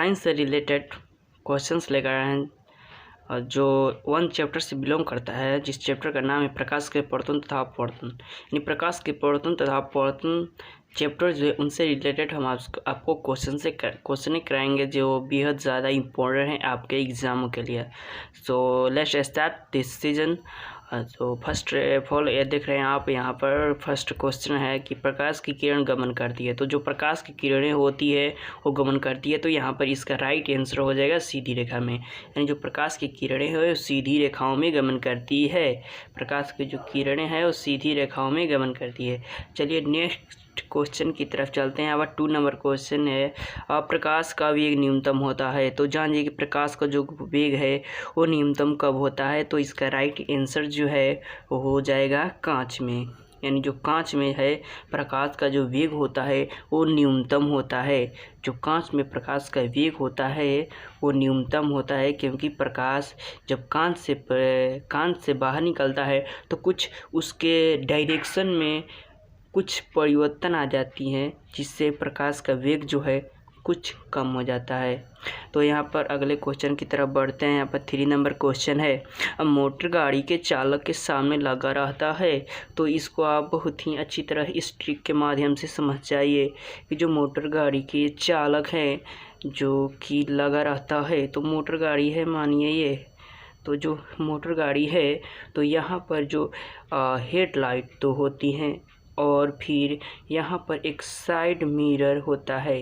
Science से related questions लेकर आए हैं जो 1 चैप्टर से बिलोंग करता है, जिस चैप्टर का नाम है प्रकाश के प्रवर्तन तथा अपवर्तन। यानी प्रकाश के प्रवर्तन तथा अपवर्तन चैप्टर जो है उनसे रिलेटेड हम आपको क्वेश्चन कराएंगे जो बेहद ज़्यादा इम्पोर्टेंट है आपके एग्ज़ामों के लिए। So let's start this season. तो फर्स्ट ऑफ ऑल ये देख रहे हैं आप, यहाँ पर फर्स्ट क्वेश्चन है कि प्रकाश की किरण गमन करती है। तो जो प्रकाश की किरणें होती है वो गमन करती है, तो यहाँ पर इसका राइट आंसर हो जाएगा सीधी रेखा में। यानी जो प्रकाश की किरणें हैं वो सीधी रेखाओं में गमन करती है। प्रकाश की जो किरणें हैं वो सीधी रेखाओं में गमन करती है। चलिए नेक्स्ट क्वेश्चन की तरफ चलते हैं। अब 2 नंबर क्वेश्चन है, प्रकाश का वेग न्यूनतम होता है। तो जानिए कि प्रकाश का जो वेग है वो न्यूनतम कब होता है। तो इसका राइट आंसर जो है वो हो जाएगा कांच में। यानी जो कांच में है प्रकाश का जो वेग होता है वो न्यूनतम होता है। जो कांच में प्रकाश का वेग होता है वो न्यूनतम होता है, क्योंकि प्रकाश जब कांच से बाहर निकलता है तो कुछ उसके डायरेक्शन में कुछ परिवर्तन आ जाती हैं, जिससे प्रकाश का वेग जो है कुछ कम हो जाता है। तो यहाँ पर अगले क्वेश्चन की तरफ बढ़ते हैं। यहाँ पर 3 नंबर क्वेश्चन है, अब मोटर गाड़ी के चालक के सामने लगा रहता है। तो इसको आप बहुत ही अच्छी तरह इस ट्रिक के माध्यम से समझ जाइए कि जो मोटर गाड़ी के चालक हैं जो कि लगा रहता है, तो मोटर गाड़ी है मानिए ये, तो जो मोटर गाड़ी है तो यहाँ पर जो हेडलाइट तो होती हैं और फिर यहाँ पर एक साइड मिरर होता है।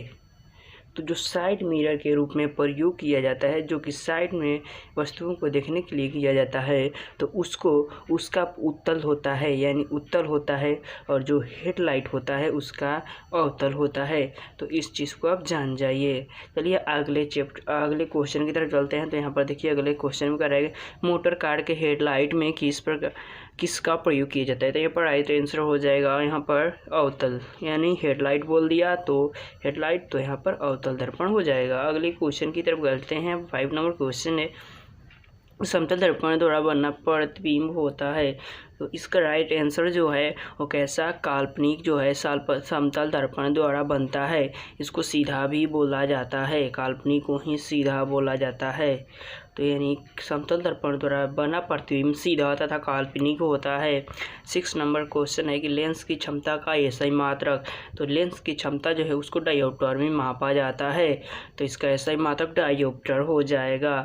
तो जो साइड मिरर के रूप में प्रयोग किया जाता है, जो कि साइड में वस्तुओं को देखने के लिए किया जाता है, तो उसका उत्तल होता है, यानी उत्तल होता है, और जो हेडलाइट होता है उसका अवतल होता है। तो इस चीज़ को आप जान जाइए। चलिए अगले क्वेश्चन की तरफ चलते हैं। तो यहाँ पर देखिए अगले क्वेश्चन में क्या रहेगा, मोटर कार के हेडलाइट में किसका प्रयोग किया जाता है। तो यहाँ पर राइट आंसर हो जाएगा यहाँ पर अवतल, यानी हेडलाइट बोल दिया तो हेडलाइट, तो यहाँ पर अवतल दर्पण हो जाएगा। अगले क्वेश्चन की तरफ चलते हैं। 5 नंबर क्वेश्चन है, समतल दर्पण द्वारा बना प्रतिबिंब होता है। तो इसका राइट आंसर जो है वो कैसा, काल्पनिक जो है समतल दर्पण द्वारा बनता है। इसको सीधा भी बोला जाता है, काल्पनिक को ही सीधा बोला जाता है। तो यानी समतल दर्पण द्वारा बना प्रतिबिंब सीधा तथा काल्पनिक होता है। 6 नंबर क्वेश्चन है कि लेंस की क्षमता का एसआई मात्रक। तो लेंस की क्षमता जो है उसको डायोप्टर में मापा जाता है, तो इसका एसआई मात्रक डायोप्टर हो जाएगा।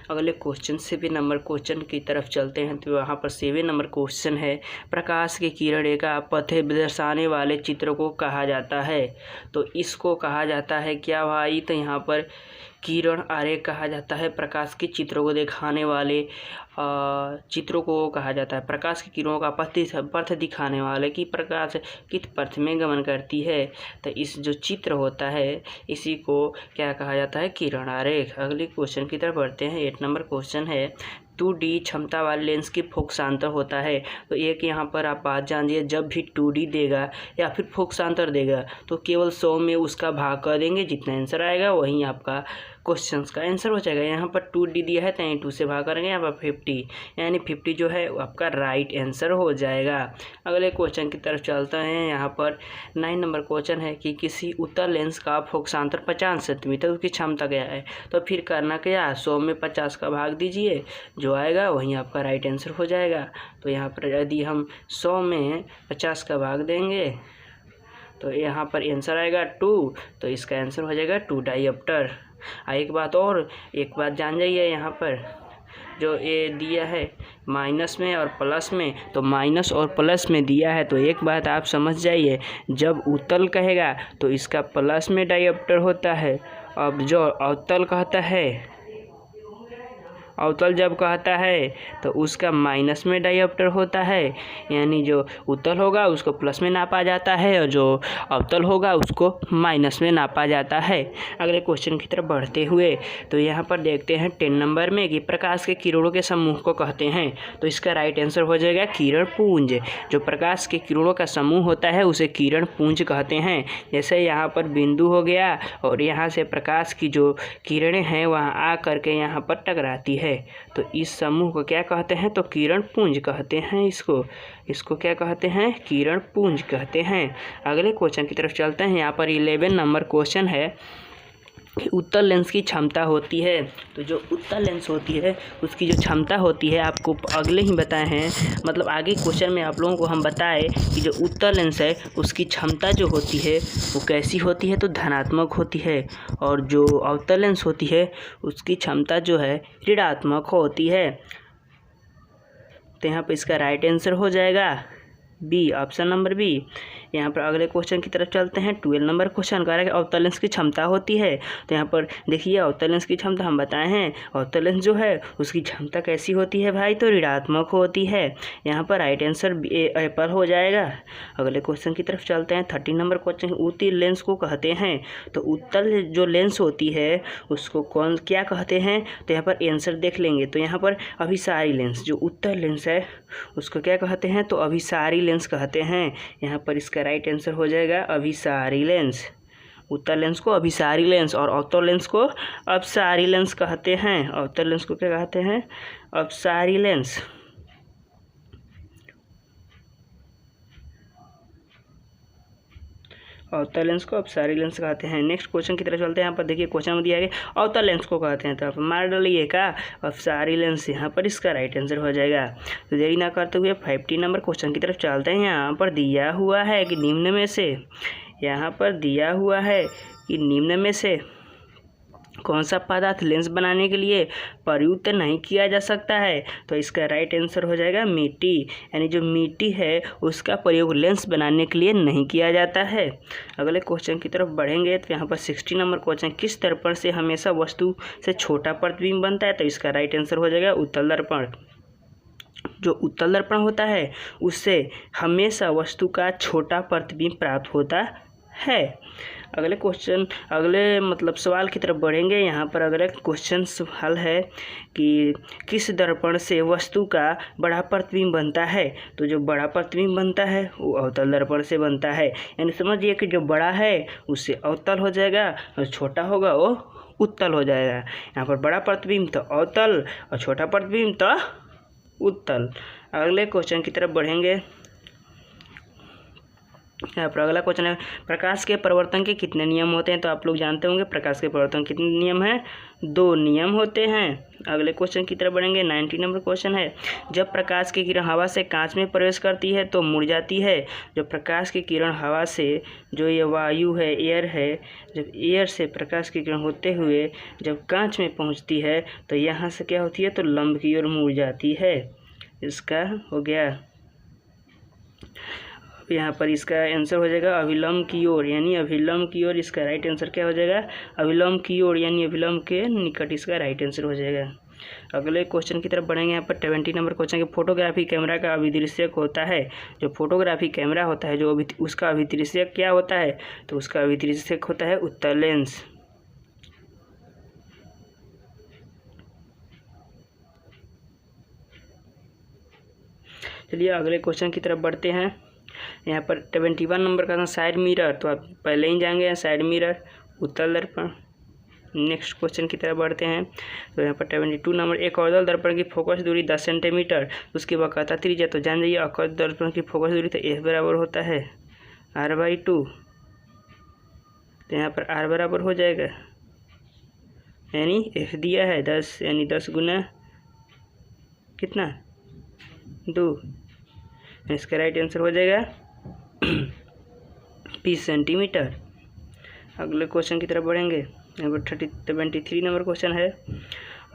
अगले क्वेश्चन से भी नंबर क्वेश्चन की तरफ चलते हैं। तो यहाँ पर 7 नंबर क्वेश्चन है, प्रकाश की किरण का पथ दर्शाने वाले चित्र को कहा जाता है। तो इसको कहा जाता है क्या भाई, तो यहाँ पर किरण आरेख कहा जाता है। प्रकाश के चित्रों को दिखाने वाले चित्रों को कहा जाता है। प्रकाश की किरणों का पथ दिखाने वाले कि प्रकाश किस पथ में गमन करती है, तो इस जो चित्र होता है इसी को क्या कहा जाता है, किरण आरेख। अगले क्वेश्चन की तरफ बढ़ते हैं। 8 नंबर क्वेश्चन है, 2D क्षमता वाले लेंस की फोकसांतर होता है। तो एक यहाँ पर आप बात जानिए, जब भी 2D देगा या फिर फोकसांतर देगा तो केवल 100 में उसका भाग कर देंगे, जितना आंसर आएगा वहीं आपका क्वेश्चन का आंसर हो जाएगा। यहाँ पर 2D दिया है तो यहीं 2 से भाग करेंगे, यहाँ पर 50, यानी 50 जो है आपका राइट आंसर हो जाएगा। अगले क्वेश्चन की तरफ चलते हैं। यहाँ पर 9 नंबर क्वेश्चन है कि किसी उत्तल लेंस का फोकसांतर 50 सेंटीमीटर, उसकी क्षमता क्या है। तो फिर करना क्या, 100 में 50 का भाग दीजिए, जो आएगा वहीं आपका राइट आंसर हो जाएगा। तो यहाँ पर यदि हम 100 में 50 का भाग देंगे तो यहाँ पर आंसर आएगा 2, तो इसका आंसर हो जाएगा 2 डायोप्टर। एक बात जान जाइए, यहाँ पर जो ये दिया है माइनस में और प्लस में, तो माइनस और प्लस में दिया है, तो एक बात आप समझ जाइए, जब उत्तल कहेगा तो इसका प्लस में डायोप्टर होता है। अब जो अवतल जब कहता है तो उसका माइनस में डायोप्टर होता है, यानी जो उत्तल होगा उसको प्लस में नापा जाता है और जो अवतल होगा उसको माइनस में नापा जाता है। अगले क्वेश्चन की तरफ बढ़ते हुए तो यहाँ पर देखते हैं 10 नंबर में कि प्रकाश के किरणों के समूह को कहते हैं। तो इसका राइट आंसर हो जाएगा किरण पुंज। जो प्रकाश के किरणों का समूह होता है उसे किरण पुंज कहते हैं। जैसे यहाँ पर बिंदु हो गया और यहाँ से प्रकाश की जो किरणें हैं वहाँ आ करके यहाँ पर टकराती है, तो इस समूह को क्या कहते हैं, तो किरण पुंज कहते हैं। इसको क्या कहते हैं, किरण पुंज कहते हैं। अगले क्वेश्चन की तरफ चलते हैं। यहाँ पर 11 नंबर क्वेश्चन है, उत्तल लेंस की क्षमता होती है। तो जो उत्तल लेंस होती है उसकी जो क्षमता होती है आपको अगले ही बताए हैं, मतलब आगे क्वेश्चन में आप लोगों को हम बताए कि जो उत्तल लेंस है उसकी क्षमता जो होती है वो कैसी होती है, तो धनात्मक होती है, और जो अवतल लेंस होती है उसकी क्षमता जो है ऋणात्मक होती है। तो यहाँ पर इसका राइट आंसर हो जाएगा बी, ऑप्शन नंबर बी। यहाँ पर अगले क्वेश्चन की तरफ चलते हैं। 12 नंबर क्वेश्चन कह रहा है कि अवतल लेंस की क्षमता होती है। तो यहाँ पर देखिए अवतल लेंस की क्षमता हम बताए हैं, अवतल लेंस जो है उसकी क्षमता कैसी होती है भाई, तो ऋणात्मक होती है। यहाँ पर राइट आंसर एप्पल हो जाएगा। अगले क्वेश्चन की तरफ चलते हैं। 13 नंबर क्वेश्चन, उत्तल लेंस को कहते हैं। तो उत्तल जो लेंस होती है उसको क्या कहते हैं, तो यहाँ पर आंसर देख लेंगे। तो यहाँ पर अभिसारी लेंस, जो उत्तल लेंस है उसको क्या कहते हैं, तो अभिसारी लेंस कहते हैं। यहाँ पर इसका राइट आंसर हो जाएगा अभिसारी लेंस। उत्तल लेंस को अभिसारी लेंस और अवतल लेंस को अपसारी लेंस कहते हैं। अवतल लेंस को क्या कहते हैं, अपसारी लेंस। अवतल लेंस को अपसारी लेंस कहते हैं। नेक्स्ट क्वेश्चन की तरफ चलते हैं। यहाँ पर देखिए क्वेश्चन में दिया है अवतल लेंस को कहते हैं, तो आप मार डालिए का अपसारी लेंस। यहाँ पर इसका राइट आंसर हो जाएगा। तो देरी ना करते हुए 15 नंबर क्वेश्चन की तरफ चलते हैं। यहाँ पर दिया हुआ है कि निम्न में से, यहाँ पर दिया हुआ है कि निम्न में से कौन सा पदार्थ लेंस बनाने के लिए प्रयुक्त नहीं किया जा सकता है, तो इसका राइट आंसर हो जाएगा मिट्टी। यानी जो मिट्टी है उसका प्रयोग लेंस बनाने के लिए नहीं किया जाता है। अगले क्वेश्चन की तरफ बढ़ेंगे। तो यहाँ पर 16 नंबर क्वेश्चन, किस दर्पण से हमेशा वस्तु से छोटा प्रतिबिंब बनता है, तो इसका राइट आंसर हो जाएगा उत्तल दर्पण। जो उत्तल दर्पण होता है उससे हमेशा वस्तु का छोटा प्रतिबिंब प्राप्त होता है। अगले सवाल की तरफ बढ़ेंगे। यहाँ पर अगले क्वेश्चन हल है कि किस दर्पण से वस्तु का बड़ा प्रतिबिंब बनता है, तो जो बड़ा प्रतिबिंब बनता है वो अवतल दर्पण से बनता है। यानी समझिए कि जो बड़ा है उससे अवतल हो जाएगा और छोटा होगा वो उत्तल हो जाएगा। यहाँ पर बड़ा प्रतिबिंब तो अवतल और छोटा प्रतिबिंब तो उत्तल। अगले क्वेश्चन की तरफ बढ़ेंगे। यहाँ पर अगला क्वेश्चन है, प्रकाश के परिवर्तन के कितने नियम होते हैं, तो आप लोग जानते होंगे प्रकाश के परिवर्तन कितने नियम हैं, 2 नियम होते हैं। अगले क्वेश्चन की तरफ बढ़ेंगे। 19 नंबर क्वेश्चन है, जब प्रकाश की किरण हवा से कांच में प्रवेश करती है तो मुड़ जाती है। जब प्रकाश की किरण हवा से, जो ये वायु है, एयर है, जब एयर से प्रकाश की किरण होते हुए जब कांच में पहुँचती है तो यहाँ से क्या होती है, तो लंब की ओर मुड़ जाती है। इसका हो गया। यहाँ पर इसका आंसर हो जाएगा अभिलंब की ओर, यानी अभिलंब की ओर। इसका राइट आंसर क्या हो जाएगा, अभिलंब की ओर, यानी अभिलंब के निकट इसका राइट आंसर हो जाएगा। अगले क्वेश्चन की तरफ बढ़ेंगे। यहाँ पर 20 नंबर क्वेश्चन के, फोटोग्राफी कैमरा का अभिदृश्यक होता है। जो फोटोग्राफी कैमरा होता है जो उसका अभिदृश्यक क्या होता है, तो उसका अभिदृश्यक होता है उत्तल लेंस। चलिए अगले क्वेश्चन की तरफ बढ़ते हैं। यहाँ पर 21 नंबर का साइड मिरर, तो आप पहले ही जाएंगे साइड मिरर उत्तल दर्पण। नेक्स्ट क्वेश्चन की तरफ बढ़ते हैं। तो यहाँ पर 22 नंबर, एक अवतल दर्पण की फोकस दूरी 10 सेंटीमीटर, उसकी वक्रता त्रिज्या, तो जान जाइए अवतल दर्पण की फोकस दूरी तो F बराबर होता है R/2। तो यहाँ पर R बराबर हो जाएगा, यानी F दिया है 10, यानी 10 गुना कितना 2। इसका राइट आंसर हो जाएगा 20 सेंटीमीटर। अगले क्वेश्चन की तरफ बढ़ेंगे। यहाँ पर 73 नंबर क्वेश्चन है,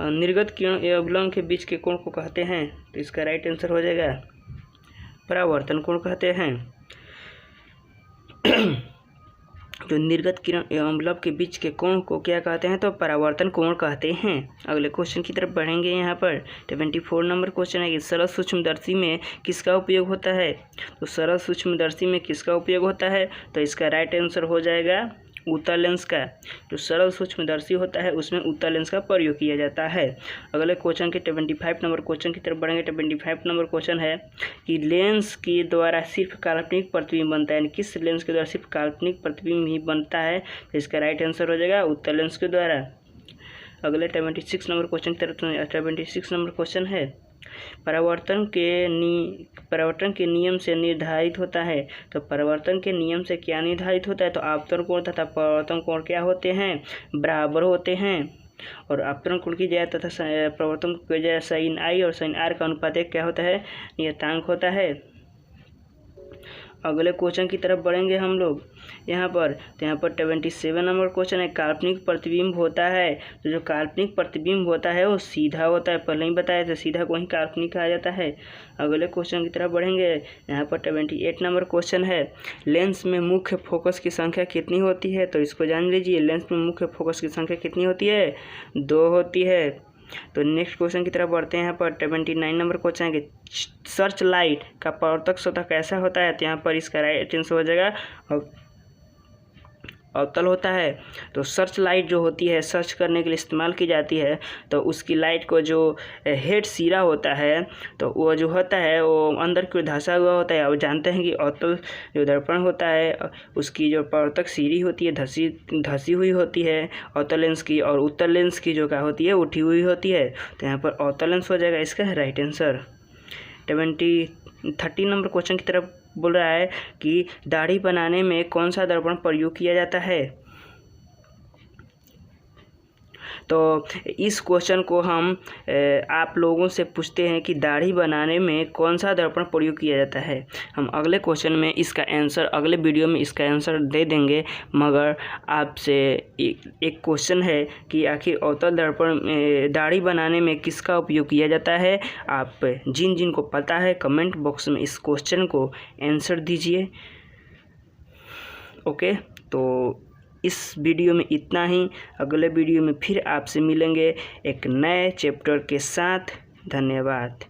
निर्गत किरण एवं अवलंब के बीच के कोण को कहते हैं, तो इसका राइट आंसर हो जाएगा परावर्तन कोण कहते हैं। जो निर्गत किरण एवं अवलंब के बीच के कोण को क्या कहते हैं, तो परावर्तन कोण कहते हैं। अगले क्वेश्चन की तरफ बढ़ेंगे। यहाँ पर 74 नंबर क्वेश्चन है कि सरल सूक्ष्मदर्शी में किसका उपयोग होता है, तो सरल सूक्ष्मदर्शी में किसका उपयोग होता है, तो इसका राइट आंसर हो जाएगा उत्तल लेंस का। जो सरल सूक्ष्मदर्शी होता है उसमें उत्तल लेंस का प्रयोग किया जाता है। अगले क्वेश्चन के 25 नंबर क्वेश्चन की तरफ बढ़ेंगे। 25 नंबर क्वेश्चन है कि लेंस के द्वारा सिर्फ काल्पनिक प्रतिबिंब बनता है, यानी किस लेंस के द्वारा सिर्फ काल्पनिक प्रतिबिंब ही बनता है, तो इसका राइट आंसर हो जाएगा उत्तल लेंस के द्वारा। अगले 26 नंबर क्वेश्चन की तरफ 26 नंबर क्वेश्चन है परावर्तन के नियम से निर्धारित होता है। तो परावर्तन के नियम से क्या निर्धारित होता है? तो आपतन कोण तथा परावर्तन कोण क्या होते हैं? बराबर होते हैं। और आपतन कोण की जगह तथा परावर्तन की जगह sin i और sin r का अनुपात क्या होता है? नियतांक होता है। अगले क्वेश्चन की तरफ बढ़ेंगे हम लोग यहाँ पर। तो यहाँ पर 77 नंबर क्वेश्चन है, काल्पनिक प्रतिबिंब होता है। तो जो काल्पनिक प्रतिबिंब होता है वो सीधा होता है, पहले ही बताया था, सीधा को ही काल्पनिक कहा जाता है। अगले क्वेश्चन की तरफ बढ़ेंगे। यहाँ पर 78 नंबर क्वेश्चन है, लेंस में मुख्य फोकस की संख्या कितनी होती है? तो इसको जान लीजिए, लेंस में मुख्य फोकस की संख्या कितनी होती है? 2 होती है। तो नेक्स्ट क्वेश्चन की तरफ बढ़ते हैं। यहाँ पर 79 नंबर क्वेश्चन है कि सर्च लाइट का परावर्तक सतह कैसा होता है? तो यहाँ पर इसका राइट आंसर हो जाएगा अवतल होता है। तो सर्च लाइट जो होती है, सर्च करने के लिए इस्तेमाल की जाती है, तो उसकी लाइट को जो हेड सिरा होता है, तो वो जो होता है वो अंदर की ओर धंसा हुआ होता है। अब जानते हैं कि अवतल जो दर्पण होता है उसकी जो परावर्तक सिरी होती है धसी हुई होती है अवतल लेंस की, और उत्तल लेंस की जो क्या होती है उठी हुई होती है। तो यहाँ पर अवतल लेंस हो जाएगा इसका राइट आंसर। 30 नंबर क्वेश्चन की तरफ बोल रहा है कि दाढ़ी बनाने में कौन सा दर्पण प्रयोग किया जाता है? तो इस क्वेश्चन को हम आप लोगों से पूछते हैं कि दाढ़ी बनाने में कौन सा दर्पण प्रयोग किया जाता है। हम अगले क्वेश्चन में इसका आंसर, अगले वीडियो में इसका आंसर दे देंगे, मगर आपसे एक क्वेश्चन है कि आखिर अवतल दर्पण दाढ़ी बनाने में किसका उपयोग किया जाता है। आप जिन को पता है कमेंट बॉक्स में इस क्वेश्चन को आंसर दीजिए। ओके, तो इस वीडियो में इतना ही। अगले वीडियो में फिर आपसे मिलेंगे एक नए चैप्टर के साथ। धन्यवाद।